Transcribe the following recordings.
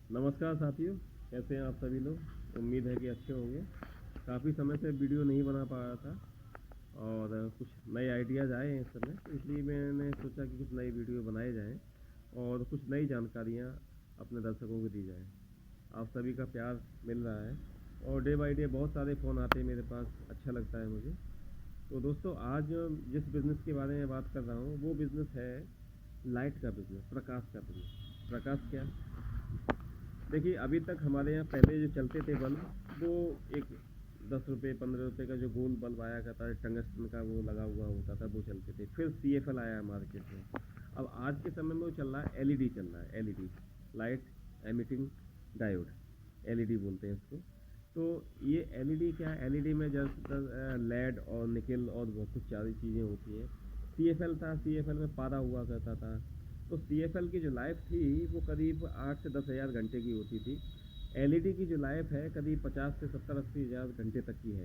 नमस्कार साथियों, कैसे हैं आप सभी लोग। उम्मीद है कि अच्छे होंगे। काफ़ी समय से वीडियो नहीं बना पा रहा था और कुछ नए आइडियाज़ आए हैं इस समय, तो इसलिए मैंने सोचा कि कुछ नई वीडियो बनाए जाएं और कुछ नई जानकारियां अपने दर्शकों को दी जाएं। आप सभी का प्यार मिल रहा है और डे बाय डे बहुत सारे फ़ोन आते हैं मेरे पास, अच्छा लगता है मुझे। तो दोस्तों, आज जिस बिज़नेस के बारे में बात कर रहा हूँ वो बिज़नेस है लाइट का बिज़नेस, प्रकाश का बिज़नेस। प्रकाश क्या? देखिए, अभी तक हमारे यहाँ पहले जो चलते थे बल्ब, वो एक 10 रुपये 15 रुपये का जो गोल बल्ब आया करता है, टंगस्टन का वो लगा हुआ होता था, वो चलते थे। फिर CFL आया मार्केट में। अब आज के समय में वो चल रहा है, LED चल रहा है। LED, light emitting diode, LED बोलते हैं इसको। तो ये LED क्या है? LED में जस्ट लेड और निकल और बहुत कुछ सारी चीज़ें होती हैं। CFL था, CFL में पारा हुआ करता था। तो CFL की जो लाइफ थी वो करीब 8 से 10 हज़ार घंटे की होती थी। LED की जो लाइफ है करीब 50 से 70-80 हज़ार घंटे तक की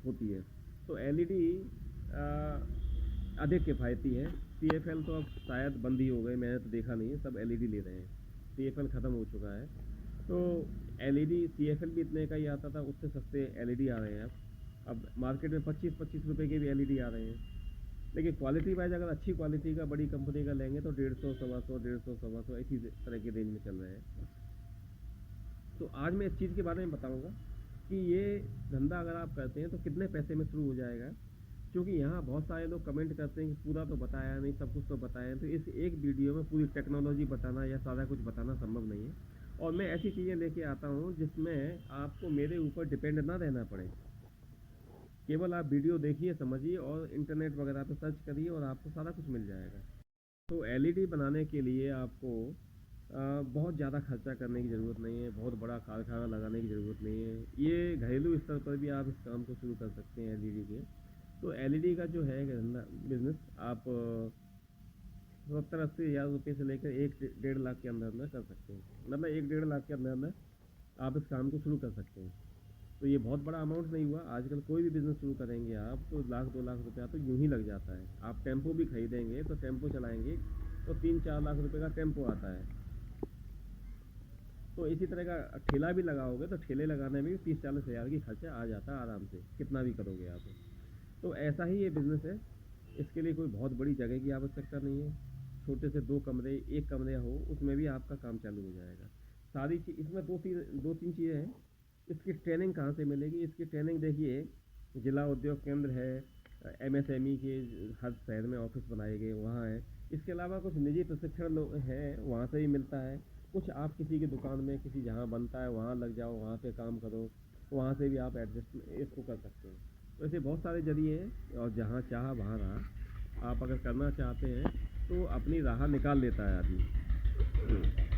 होती है। तो LED अधिक किफ़ायती है। CFL तो अब शायद बंद ही हो गए, मैंने तो देखा नहीं है, सब LED ले रहे हैं। CFL ख़त्म हो चुका है। तो LED CFL भी इतने का ही आता था, उससे सस्ते LED आ रहे हैं अब मार्केट में 25-25 रुपये के भी LED आ रहे हैं। देखिए, क्वालिटी वाइज अगर अच्छी क्वालिटी का बड़ी कंपनी का लेंगे तो 150, 125, 150, 125 इसी तरह के रेंज में चल रहे हैं। तो आज मैं इस चीज़ के बारे में बताऊंगा कि ये धंधा अगर आप करते हैं तो कितने पैसे में शुरू हो जाएगा। क्योंकि यहाँ बहुत सारे लोग कमेंट करते हैं कि पूरा तो बताया नहीं, सब कुछ तो बताया, तो इस एक वीडियो में पूरी टेक्नोलॉजी बताना या सारा कुछ बताना संभव नहीं है। और मैं ऐसी चीज़ें लेके आता हूँ जिसमें आपको मेरे ऊपर डिपेंड ना रहना पड़े। केवल आप वीडियो देखिए, समझिए और इंटरनेट वगैरह पे सर्च करिए और आपको सारा कुछ मिल जाएगा। तो LED बनाने के लिए आपको बहुत ज़्यादा खर्चा करने की ज़रूरत नहीं है, बहुत बड़ा कारखाना लगाने की ज़रूरत नहीं है। ये घरेलू स्तर पर भी आप इस काम को शुरू कर सकते हैं LED के। तो LED का जो है बिज़नेस, आप 70-80 हज़ार रुपये से लेकर 1-1.5 लाख के अंदर अंदर कर सकते हैं। मतलब 1-1.5 लाख के अंदर अंदर आप इस काम को शुरू कर सकते हैं। तो ये बहुत बड़ा अमाउंट नहीं हुआ। आजकल कोई भी बिज़नेस शुरू करेंगे आप तो 1-2 लाख रुपया तो यूँ ही लग जाता है। आप टेम्पो भी खरीदेंगे तो टेम्पो चलाएंगे तो 3-4 लाख रुपए का टेम्पो आता है। तो इसी तरह का ठेला भी लगाओगे तो ठेले लगाने में भी 30-40 हज़ार की खर्चा आ जाता है आराम से, कितना भी करोगे आप। तो ऐसा ही ये बिज़नेस है। इसके लिए कोई बहुत बड़ी जगह की आवश्यकता नहीं है। छोटे से 2 कमरे, 1 कमरे हो, उसमें भी आपका काम चालू हो जाएगा। सारी चीज़ इसमें 2-3 चीज़ें हैं। इसकी ट्रेनिंग कहाँ से मिलेगी? इसकी ट्रेनिंग देखिए, जिला उद्योग केंद्र है, MSME के हर शहर में ऑफिस बनाए गए, वहाँ है। इसके अलावा कुछ निजी प्रशिक्षण लोग हैं, वहाँ से भी मिलता है। कुछ आप किसी की दुकान में, किसी जहाँ बनता है वहाँ लग जाओ, वहाँ पे काम करो, वहाँ से भी आप एडजस्ट इसको कर सकते हैं। तो ऐसे बहुत सारे जरिए हैं और जहाँ चाहा वहाँ रहा। आप अगर करना चाहते हैं तो अपनी राह निकाल लेता है आदमी।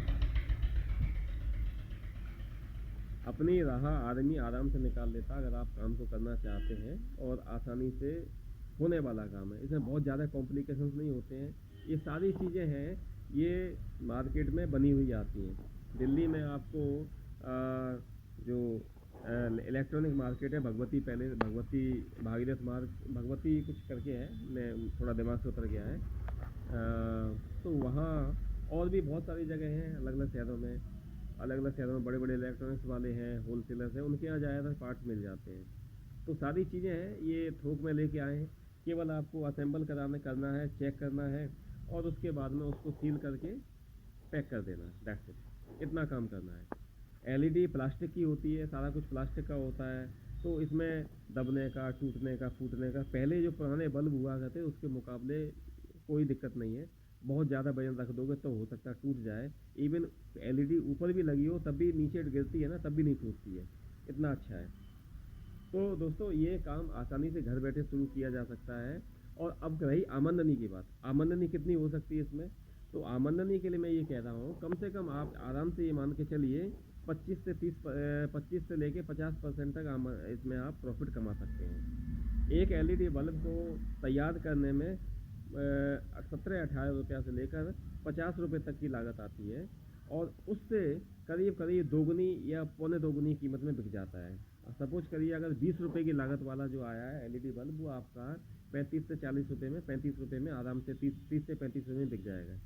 अपनी राह आदमी आराम से निकाल लेता अगर आप काम को करना चाहते हैं और आसानी से होने वाला काम है। इसमें बहुत ज़्यादा कॉम्प्लिकेशंस नहीं होते हैं। ये सारी चीज़ें हैं, ये मार्केट में बनी हुई आती हैं। दिल्ली में आपको जो इलेक्ट्रॉनिक मार्केट है, भगवती पैलेस, भगवती भागीरथ मार्ग, भगवती कुछ करके है, मैं थोड़ा दिमाग से उतर गया है। तो वहाँ और भी बहुत सारी जगह हैं अलग अलग शहरों में। अलग अलग शहरों में बड़े बड़े इलेक्ट्रॉनिक्स वाले हैं, होलसेलर्स हैं, उनके यहाँ ज़्यादातर पार्ट्स मिल जाते हैं। तो सारी चीज़ें हैं, ये थोक में लेके आए हैं। केवल आपको असेंबल करना है, चेक करना है और उसके बाद में उसको सील करके पैक कर देना है। दैट्स इट, इतना काम करना है। LED प्लास्टिक की होती है, सारा कुछ प्लास्टिक का होता है। तो इसमें दबने का, टूटने का, फूटने का, पहले जो पुराने बल्ब हुआ करते उसके मुकाबले कोई दिक्कत नहीं है। बहुत ज़्यादा वजन रख दोगे तो हो सकता है टूट जाए। इवन LED ऊपर भी लगी हो तब भी नीचे गिरती है ना, तब भी नहीं टूटती है। इतना अच्छा है। तो दोस्तों, ये काम आसानी से घर बैठे शुरू किया जा सकता है। और अब रही आमदनी की बात, आमदनी कितनी हो सकती है इसमें? तो आमदनी के लिए मैं ये कह रहा हूँ, कम से कम आप आराम से ये मान के चलिए 25 से लेके 50% तक इसमें आप प्रॉफिट कमा सकते हैं। एक LED बल्ब को तैयार करने में 17-18 रुपया से लेकर 50 रुपये तक की लागत आती है और उससे करीब करीब दोगुनी या पौने दोगुनी कीमत में बिक जाता है। सपोज करिए अगर 20 रुपये की लागत वाला जो आया है LED बल्ब, वो आपका 35 से 40 रुपये में, 35 रुपये में आराम से 30 से 35 रुपये में बिक जाएगा।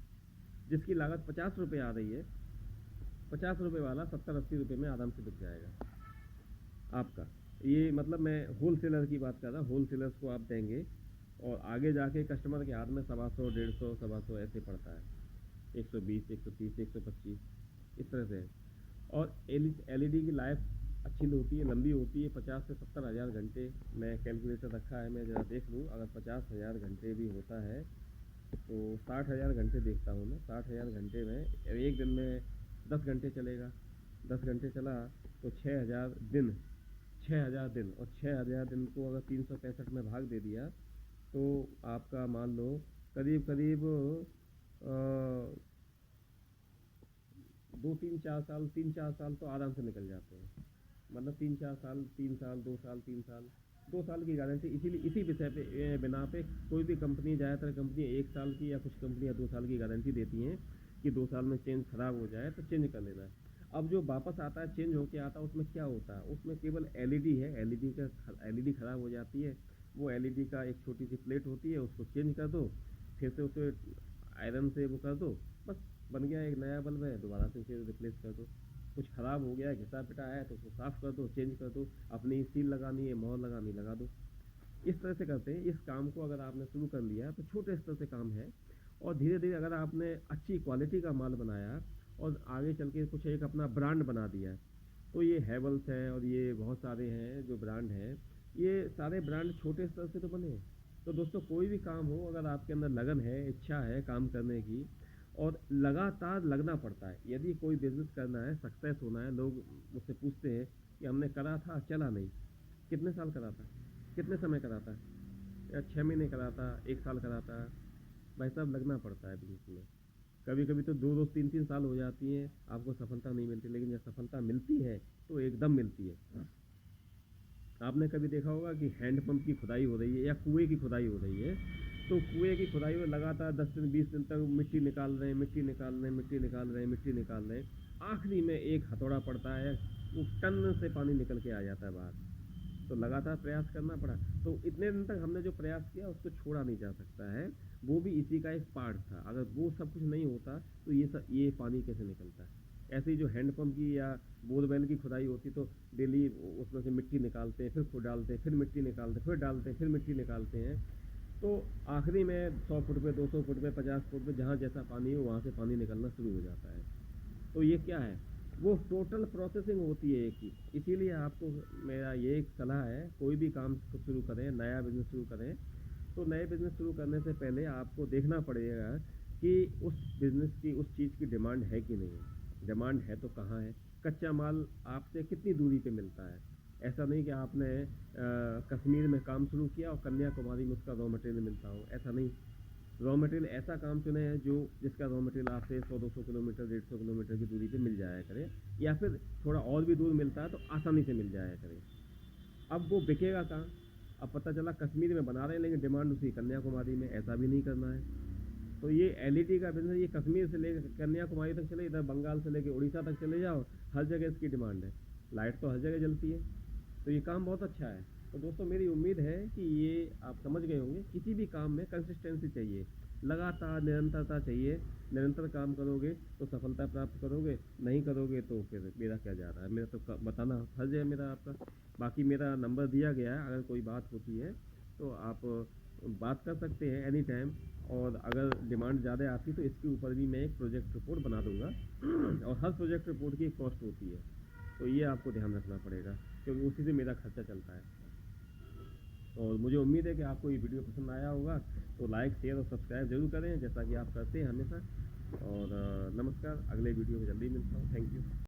जिसकी लागत 50 रुपये आ रही है, ₹50 वाला 70-80 रुपये में आराम से बिक जाएगा आपका। ये मतलब मैं होल सेलर की बात कर रहा हूँ, होल सेलर्स को आप देंगे और आगे जाके कस्टमर के हाथ में 125, 150, 125 ऐसे पड़ता है, 120, 130, 125 इस तरह से है। और एलईडी की लाइफ अच्छी होती है, लंबी होती है, 50 से 70 हज़ार घंटे मैं कैलकुलेटर रखा है, मैं ज़रा देख लूँ। अगर 50,000 घंटे भी होता है तो 60,000 घंटे देखता हूँ मैं। 60,000 घंटे में एक दिन में 10 घंटे चलेगा, 10 घंटे चला तो 6,000 दिन, 6,000 दिन, और 6,000 दिन को अगर 365 में भाग दे दिया तो आपका मान लो करीब करीब 2-3-4 साल, 3-4 साल तो आराम से निकल जाते हैं। मतलब 3-4 साल, 3 साल, 2 साल, 3 साल, 2 साल की गारंटी। इसीलिए इसी विषय पे बिना पे कोई भी कंपनी, ज़्यादातर कंपनी 1 साल की या कुछ कंपनियां 2 साल की गारंटी देती हैं कि 2 साल में चेंज ख़राब हो जाए तो चेंज कर लेना है। अब जो वापस आता है, चेंज होके आता है, उसमें क्या होता है, उसमें केवल एलईडी है। एलईडी ख़राब हो जाती है, वो एलईडी का एक छोटी सी प्लेट होती है, उसको चेंज कर दो, फिर से उसे आयरन से वो कर दो, बस बन गया एक नया बल्ब है, दोबारा से उसे रिप्लेस कर दो। कुछ ख़राब हो गया है, घिसा पिटा है, तो उसको साफ़ कर दो, चेंज कर दो, अपनी सील लगानी है, मोहर लगानी, लगा दो। इस तरह से करते हैं। इस काम को अगर आपने शुरू कर लिया तो छोटे स्तर से काम है, और धीरे धीरे अगर आपने अच्छी क्वालिटी का माल बनाया और आगे चल के कुछ एक अपना ब्रांड बना दिया है, तो ये हैवल्स है और ये बहुत सारे हैं जो ब्रांड हैं, ये सारे ब्रांड छोटे स्तर से तो बने हैं। तो दोस्तों, कोई भी काम हो, अगर आपके अंदर लगन है, इच्छा है काम करने की, और लगातार लगना पड़ता है। यदि कोई बिजनेस करना है, सक्सेस होना है, लोग मुझसे पूछते हैं कि हमने करा था, चला नहीं, कितने साल करा था, कितने समय करा था, या 6 महीने करा था, 1 साल करा था। भाई साहब, लगना पड़ता है बिजनेस में। कभी कभी तो 2-2, 3-3 साल हो जाती है, आपको सफलता नहीं मिलती, लेकिन जब सफलता मिलती है तो एकदम मिलती है। आपने कभी देखा होगा कि हैंडपंप की खुदाई हो रही है या कुएं की खुदाई हो रही है, तो कुएं की खुदाई में लगातार 10 दिन 20 दिन तक मिट्टी निकाल रहे हैं, मिट्टी निकाल रहे हैं, मिट्टी निकाल रहे हैं, मिट्टी निकाल रहे हैं, आखिरी में एक हथौड़ा पड़ता है, वो टन से पानी निकल के आ जाता है बाहर। तो लगातार प्रयास करना पड़ा। तो इतने दिन तक हमने जो प्रयास किया उसको छोड़ा नहीं जा सकता है, वो भी इसी का एक पार्ट था। अगर वो सब कुछ नहीं होता तो ये पानी कैसे निकलता है। ऐसे ही जो हैंडपंप की या बोरवेल की खुदाई होती, तो डेली उसमें से मिट्टी निकालते हैं, फिर खुद डालते हैं, फिर मिट्टी निकालते हैं, फिर डालते हैं, फिर मिट्टी निकालते हैं, तो आखिरी में 100 फुट पे, 200 फुट पे, 50 फुट पे, जहाँ जैसा पानी हो वहाँ से पानी निकलना शुरू हो जाता है। तो ये क्या है, वो टोटल प्रोसेसिंग होती है एक ही। इसीलिए आपको मेरा ये एक सलाह है, कोई भी काम शुरू करें, नया बिजनेस शुरू करें, तो नए बिजनेस शुरू करने से पहले आपको देखना पड़ेगा कि उस बिजनेस की, उस चीज़ की डिमांड है कि नहीं है। डिमांड है तो कहाँ है, कच्चा माल आपसे कितनी दूरी पे मिलता है। ऐसा नहीं कि आपने कश्मीर में काम शुरू किया और कन्याकुमारी में उसका रॉ मटेरियल मिलता हो, ऐसा नहीं। रॉ मटेरियल ऐसा काम चुने हैं जो जिसका रॉ मटेरियल आपसे 100-200 किलोमीटर, 150 किलोमीटर की दूरी पे मिल जाया करे, या फिर थोड़ा और भी दूर मिलता है तो आसानी से मिल जाया करे। अब वो बिकेगा कहाँ। अब पता चला कश्मीर में बना रहे हैं लेकिन डिमांड उसी कन्याकुमारी में, ऐसा भी नहीं करना है। तो ये एलईडी का बिजनेस, ये कश्मीर से लेकर कन्याकुमारी तक चले, इधर बंगाल से लेकर उड़ीसा तक चले जाओ, हर जगह इसकी डिमांड है। लाइट तो हर जगह जलती है, तो ये काम बहुत अच्छा है। तो दोस्तों, मेरी उम्मीद है कि ये आप समझ गए होंगे। किसी भी काम में कंसिस्टेंसी चाहिए, लगातार निरंतरता चाहिए। निरंतर काम करोगे तो सफलता प्राप्त करोगे, नहीं करोगे तो फिर मेरा क्या जा रहा है, मेरा तो बताना फर्ज है मेरा आपका। बाकी मेरा नंबर दिया गया है, अगर कोई बात होती है तो आप बात कर सकते हैं एनी टाइम। और अगर डिमांड ज़्यादा आती तो इसके ऊपर भी मैं एक प्रोजेक्ट रिपोर्ट बना दूंगा और हर प्रोजेक्ट रिपोर्ट की एक कॉस्ट होती है, तो ये आपको ध्यान रखना पड़ेगा, क्योंकि उसी से मेरा खर्चा चलता है। और मुझे उम्मीद है कि आपको ये वीडियो पसंद आया होगा, तो लाइक, शेयर और सब्सक्राइब जरूर करें, जैसा कि आप करते हैं हमेशा। और नमस्कार, अगले वीडियो में जल्दी मिलता हूँ। Thank you.